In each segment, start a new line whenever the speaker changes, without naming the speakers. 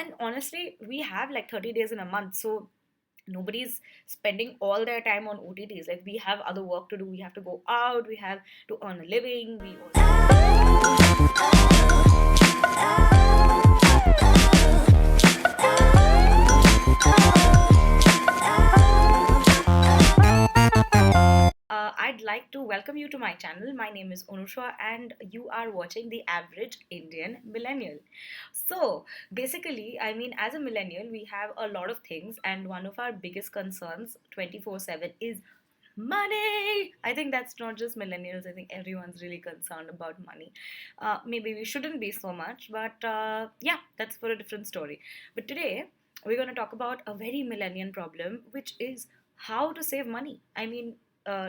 And honestly, we have like 30 days in a month, so nobody's spending all their time on OTTs. Like, we have other work to do, we have to go out, we have to earn a living, we I'd like to welcome you to my channel. My name is Onusha, and you are watching the average Indian millennial. So, basically, I mean, as a millennial, we have a lot of things, and one of our biggest concerns 24/7 is money. I think that's not just millennials, I think everyone's really concerned about money. Maybe we shouldn't be so much, but yeah, that's for a different story. But today, we're going to talk about a very millennial problem, which is how to save money. I mean,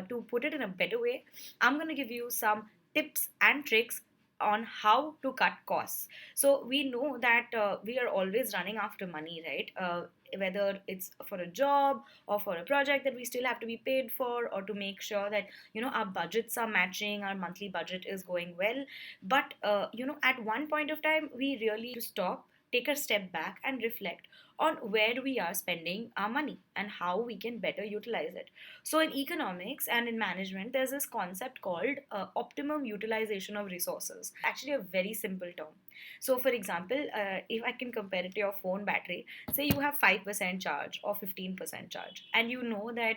to put it in a better way, I'm going to give you some tips and tricks on how to cut costs. So we know that we are always running after money, right? Whether it's for a job or for a project that we still have to be paid for, or to make sure that our budgets are matching, our monthly budget is going well. But at one point of time, we really to stop, take a step back and reflect on where we are spending our money and how we can better utilize it. So in economics and in management, there's this concept called optimum utilization of resources. Actually a very simple term. So for example, if I can compare it to your phone battery, say you have 5% charge or 15% charge, and you know that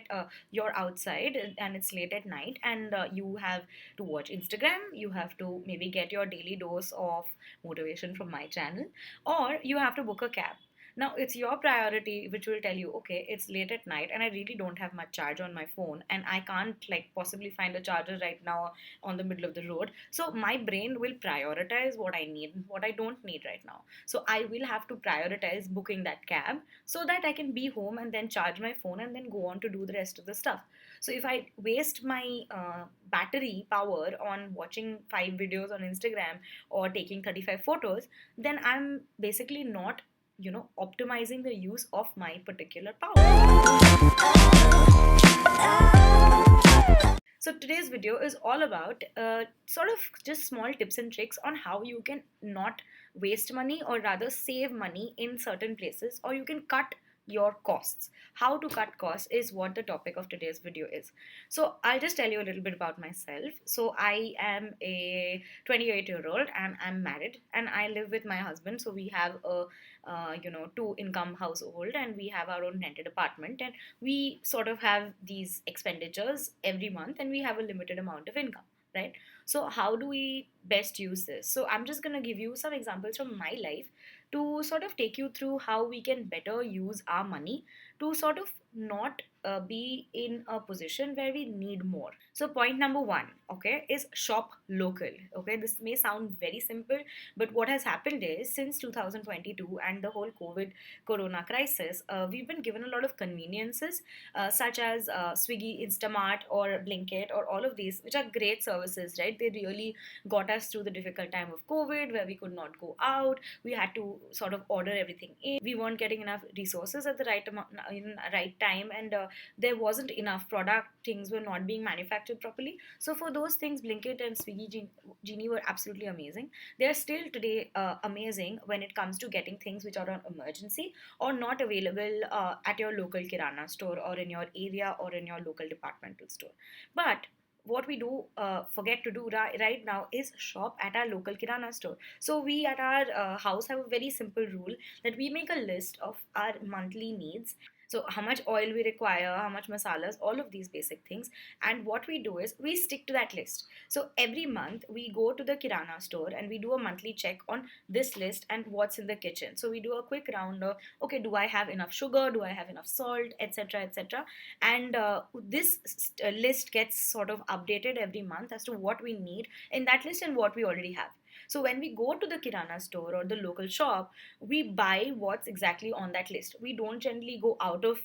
you're outside and it's late at night, and you have to watch Instagram, you have to maybe get your daily dose of motivation from my channel, or you have to book a cab. Now it's your priority which will tell you, okay, it's late at night and I really don't have much charge on my phone, and I can't like possibly find a charger right now on the middle of the road. So my brain will prioritize what I need and what I don't need right now. So I will have to prioritize booking that cab so that I can be home and then charge my phone and then go on to do the rest of the stuff. So if I waste my battery power on watching 5 videos on Instagram or taking 35 photos, then I'm basically not optimizing the use of my particular power. So today's video is all about sort of just small tips and tricks on how you can not waste money, or rather save money in certain places, or you can cut your costs. How to cut costs is what the topic of today's video is. So I'll just tell you a little bit about myself. So I am a 28-year-old and I'm married and I live with my husband. So we have a two income household, and we have our own rented apartment, and we sort of have these expenditures every month, and we have a limited amount of income, right? So how do we best use this? So I'm just going to give you some examples from my life to sort of take you through how we can better use our money to sort of not be in a position where we need more. So point number one, okay, is shop local. Okay, this may sound very simple, but what has happened is since 2022 and the whole COVID corona crisis, we've been given a lot of conveniences, such as Swiggy, Instamart, or Blinkit, or all of these, which are great services, right? They really got us through the difficult time of COVID, where we could not go out. We had to sort of order everything in. We weren't getting enough resources at the right amount in right time, and there wasn't enough product. Things were not being manufactured properly. So for those things, Blinkit and Swiggy Genie were absolutely amazing. They are still today amazing when it comes to getting things which are on emergency or not available at your local kirana store or in your area or in your local departmental store. But what we do forget to do right now is shop at our local kirana store. So we at our house have a very simple rule that we make a list of our monthly needs. So how much oil we require, how much masalas, all of these basic things. And what we do is we stick to that list. So every month we go to the kirana store and we do a monthly check on this list and what's in the kitchen. So we do a quick round of, okay, do I have enough sugar, do I have enough salt, etc., etc. And this list gets sort of updated every month as to what we need in that list and what we already have. So when we go to the kirana store or the local shop, we buy what's exactly on that list. We don't generally go out of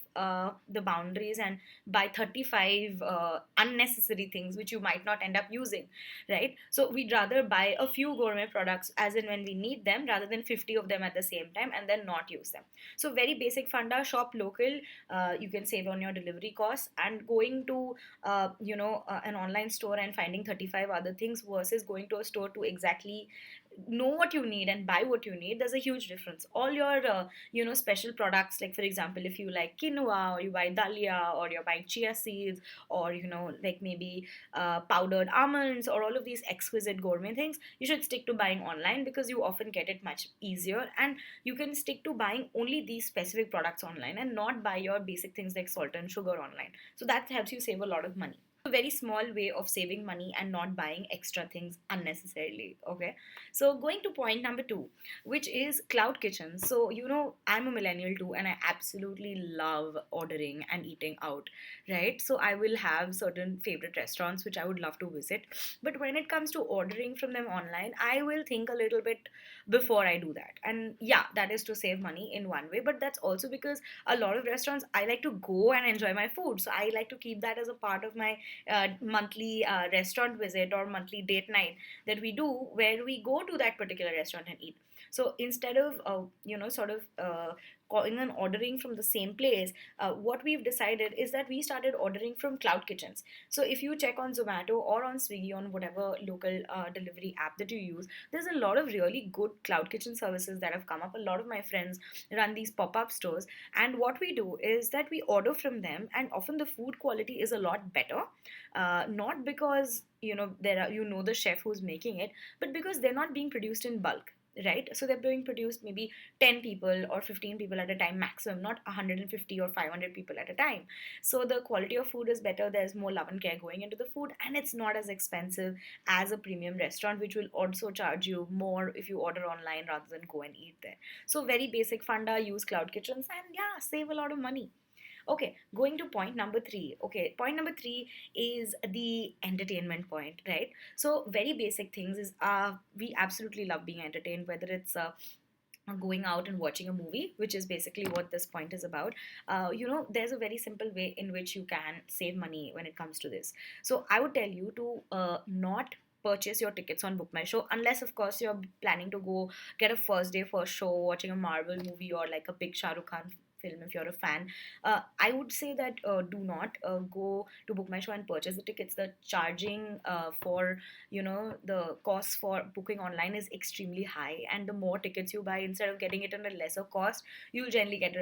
the boundaries and buy 35 unnecessary things which you might not end up using, right? So we'd rather buy a few gourmet products as in when we need them, rather than 50 of them at the same time and then not use them. So very basic funda: shop local. You can save on your delivery costs, and going to an online store and finding 35 other things versus going to a store to exactly know what you need and buy what you need, there's a huge difference. All your special products, like for example, if you like quinoa, or you buy dalia, or you're buying chia seeds, or like maybe powdered almonds, or all of these exquisite gourmet things, you should stick to buying online, because you often get it much easier, and you can stick to buying only these specific products online and not buy your basic things like salt and sugar online. So that helps you save a lot of money. A very small way of saving money and not buying extra things unnecessarily. Okay, so going to point number two, which is cloud kitchens. So I'm a millennial too, and I absolutely love ordering and eating out, right? So I will have certain favorite restaurants which I would love to visit, but when it comes to ordering from them online, I will think a little bit before I do that. And yeah, that is to save money in one way, but that's also because a lot of restaurants, I like to go and enjoy my food, so I like to keep that as a part of my monthly restaurant visit or monthly date night that we do, where we go to that particular restaurant and eat. So instead of sort of going and ordering from the same place, what we've decided is that we started ordering from cloud kitchens. So if you check on Zomato or on Swiggy, on whatever local delivery app that you use, there's a lot of really good cloud kitchen services that have come up. A lot of my friends run these pop-up stores, and what we do is that we order from them, and often the food quality is a lot better, not because there are the chef who's making it, but because they're not being produced in bulk, right? So they're being produced maybe 10 people or 15 people at a time maximum, not 150 or 500 people at a time. So the quality of food is better, there's more love and care going into the food, and it's not as expensive as a premium restaurant, which will also charge you more if you order online rather than go and eat there. So very basic funda, use cloud kitchens, and yeah, save a lot of money. Okay, going to point number three. Okay, point number three is the entertainment point, right? So very basic things is we absolutely love being entertained, whether it's going out and watching a movie, which is basically what this point is about. There's a very simple way in which you can save money when it comes to this. So I would tell you to not purchase your tickets on Book My Show, unless of course you're planning to go get a first day first show watching a Marvel movie or like a big Shah Rukh Khan film. If you're a fan, I would say that do not go to Book My Show and purchase the tickets. The charging for the cost for booking online is extremely high, and the more tickets you buy, instead of getting it at a lesser cost, you'll generally get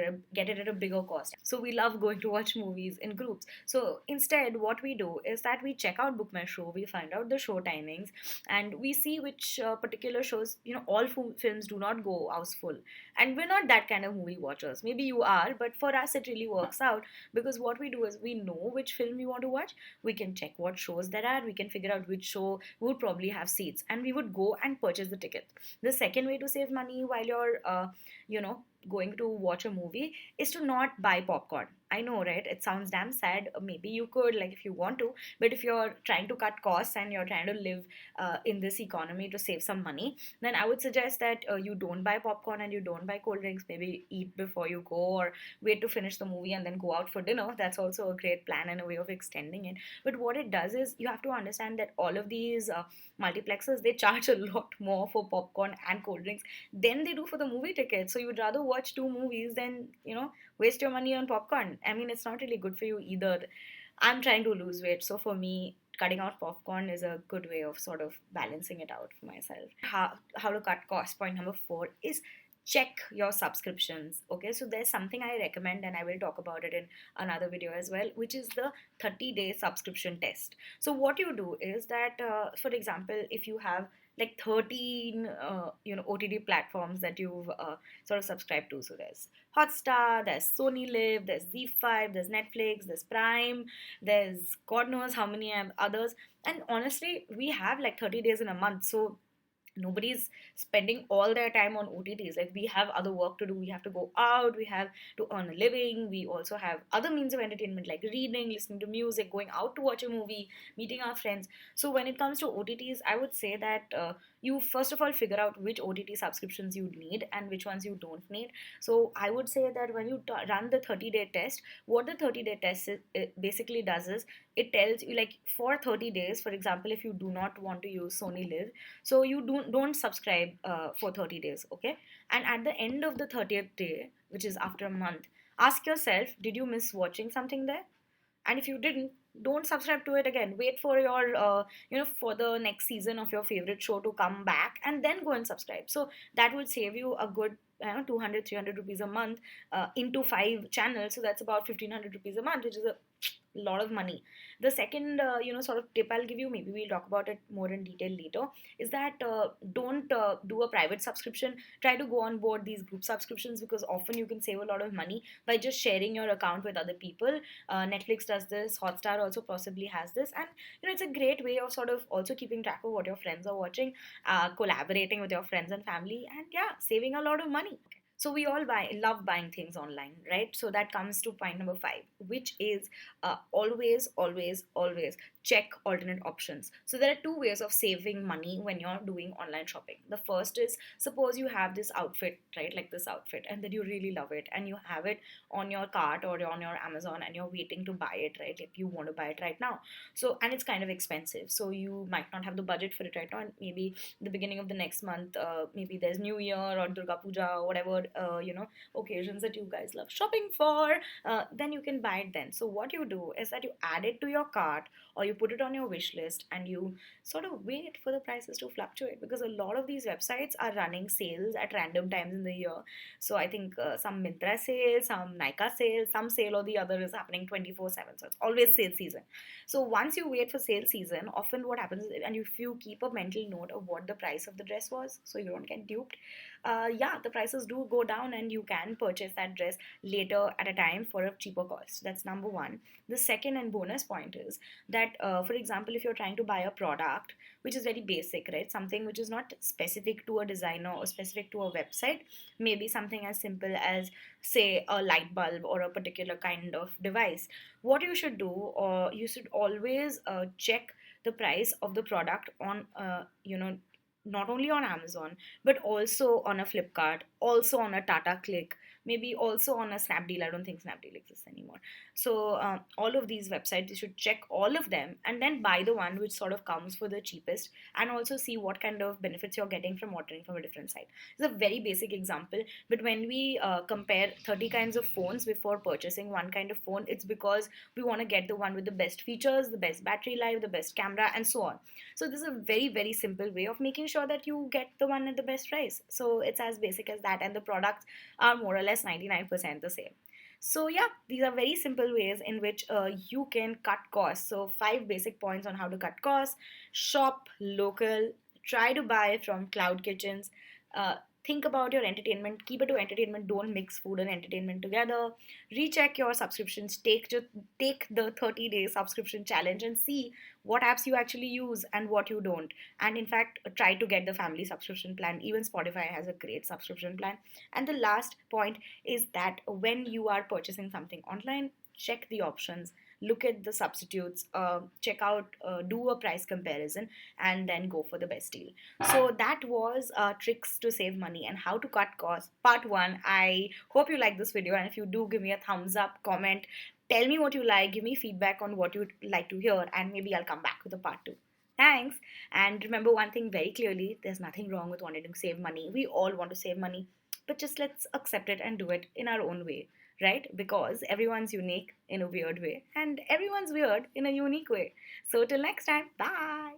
it at a bigger cost. So we love going to watch movies in groups. So instead, what we do is that we check out Book My Show, we find out the show timings, and we see which particular shows. All films do not go house full, and we're not that kind of movie watchers. Maybe you are, but for us it really works out, because what we do is we know which film we want to watch, we can check what shows there are, we can figure out which show would probably have seats, and we would go and purchase the ticket. The second way to save money while you're going to watch a movie is to not buy popcorn. I know, right? It sounds damn sad. Maybe you could, like, if you want to, but if you're trying to cut costs and you're trying to live in this economy to save some money, then I would suggest that you don't buy popcorn and you don't buy cold drinks. Maybe eat before you go, or wait to finish the movie and then go out for dinner. That's also a great plan and a way of extending it. But what it does is you have to understand that all of these multiplexes, they charge a lot more for popcorn and cold drinks than they do for the movie ticket. So you'd rather watch two movies than waste your money on popcorn. I mean, it's not really good for you either. I'm trying to lose weight, so for me, cutting out popcorn is a good way of sort of balancing it out for myself. How to cut costs? Point number four is check your subscriptions. Okay, so there's something I recommend, and I will talk about it in another video as well, which is the 30-day subscription test. So what you do is that, for example, if you have like 13 OTT platforms that you've sort of subscribed to. So there's Hotstar, there's Sony Live, there's Z5, there's Netflix, there's Prime, there's God knows how many others. And honestly, we have like 30 days in a month, so nobody's spending all their time on OTTs. Like, we have other work to do. We have to go out, we have to earn a living, we also have other means of entertainment like reading, listening to music, going out to watch a movie, meeting our friends. So when it comes to OTTs, I would say that you first of all figure out which OTT subscriptions you need and which ones you don't need. So I would say that when you run the 30-day test, what the 30-day test it basically does is it tells you, like, for 30 days, for example, if you do not want to use Sony Live, so you don't subscribe for 30 days. Okay, and at the end of the 30th day, which is after a month, ask yourself, did you miss watching something there? And if you didn't, don't subscribe to it again. Wait for your for the next season of your favorite show to come back, and then go and subscribe. So that would save you a good 200 300 rupees a month into 5 channels. So that's about 1500 rupees a month, which is a lot of money. The second sort of tip I'll give you, maybe we'll talk about it more in detail later, is that don't do a private subscription. Try to go on board these group subscriptions, because often you can save a lot of money by just sharing your account with other people. Netflix does this, Hotstar also possibly has this, and it's a great way of sort of also keeping track of what your friends are watching, collaborating with your friends and family, and yeah, saving a lot of money. So we all love buying things online, right? So that comes to point number 5, which is always, always, always check alternate options. So there are two ways of saving money when you're doing online shopping. The first is, suppose you have this outfit, right, like this outfit, and then you really love it, and you have it on your cart or on your Amazon, and you're waiting to buy it, right? Like you want to buy it right now. So, and it's kind of expensive, so you might not have the budget for it right now, and maybe the beginning of the next month, maybe there's New Year or Durga Puja or whatever occasions that you guys love shopping for, then you can buy it then. So what you do is that you add it to your cart, or you put it on your wish list, and you sort of wait for the prices to fluctuate, because a lot of these websites are running sales at random times in the year. So I think some Myntra sale, some Nykaa sale, some sale or the other is happening 24/7. So it's always sale season. So once you wait for sale season, often what happens is, and if you keep a mental note of what the price of the dress was, so you don't get duped, yeah, the prices do go down, and you can purchase that dress later at a time for a cheaper cost. That's number one. The second and bonus point is that, for example, if you're trying to buy a product which is very basic, right, something which is not specific to a designer or specific to a website, maybe something as simple as, say, a light bulb or a particular kind of device, what you should do, or you should always check the price of the product on not only on Amazon, but also on a Flipkart, also on a Tata Click, maybe also on a Snapdeal. I don't think Snapdeal exists anymore. So all of these websites, you should check all of them, and then buy the one which sort of comes for the cheapest, and also see what kind of benefits you're getting from ordering from a different site. It's a very basic example, but when we compare 30 kinds of phones before purchasing one kind of phone, it's because we want to get the one with the best features, the best battery life, the best camera, and so on. So this is a very, very simple way of making sure that you get the one at the best price. So it's as basic as that, and the products are more or less 99% the same. So yeah, these are very simple ways in which you can cut costs. So 5 basic points on how to cut costs: shop local, try to buy from cloud kitchens, uh, think about your entertainment, keep it to entertainment, don't mix food and entertainment together, recheck your subscriptions, take the 30-day subscription challenge and see what apps you actually use and what you don't. And in fact, try to get the family subscription plan. Even Spotify has a great subscription plan. And the last point is that when you are purchasing something online, check the options, look at the substitutes, check out, do a price comparison, and then go for the best deal. So that was tricks to save money and how to cut costs, part one. I hope you like this video, and if you do, give me a thumbs up, comment, tell me what you like, give me feedback on what you'd like to hear, and maybe I'll come back with a part two. Thanks. And remember one thing very clearly: there's nothing wrong with wanting to save money. We all want to save money, but just let's accept it and do it in our own way, right? Because everyone's unique in a weird way, and everyone's weird in a unique way. So till next time, bye.